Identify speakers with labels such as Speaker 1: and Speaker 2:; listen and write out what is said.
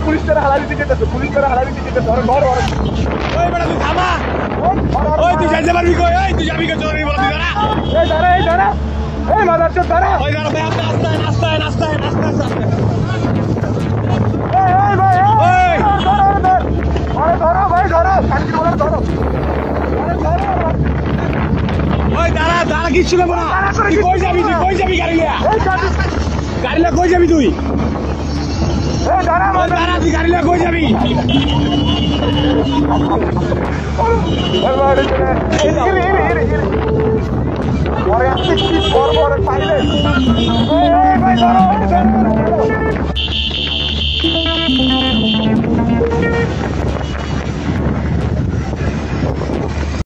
Speaker 1: police তারা হালালি দিকে police তারা হালালি দিকে ধর ধর ওই বেটা তুই থামা ওই তুই যাইতে পারবি কই এই তুই যাবি কে চোরি বল তুই দাঁড়া এই দাঁড়া এই মাদার চোদ দাঁড়া ওই দাঁড়া ভাই আস্তে এই ভাই এই ধরো ভাই ধরো শান্তি বলে ধরো ওই দাঁড়া কিছু না বলা তুই কই যাবি গাড়ি লিয়া কই যাবি তুই এই দাঁড়া তুই গাড়ি লিয়া কই যাবি পরে আসছি বড় পাইলে এই ভাই ধরো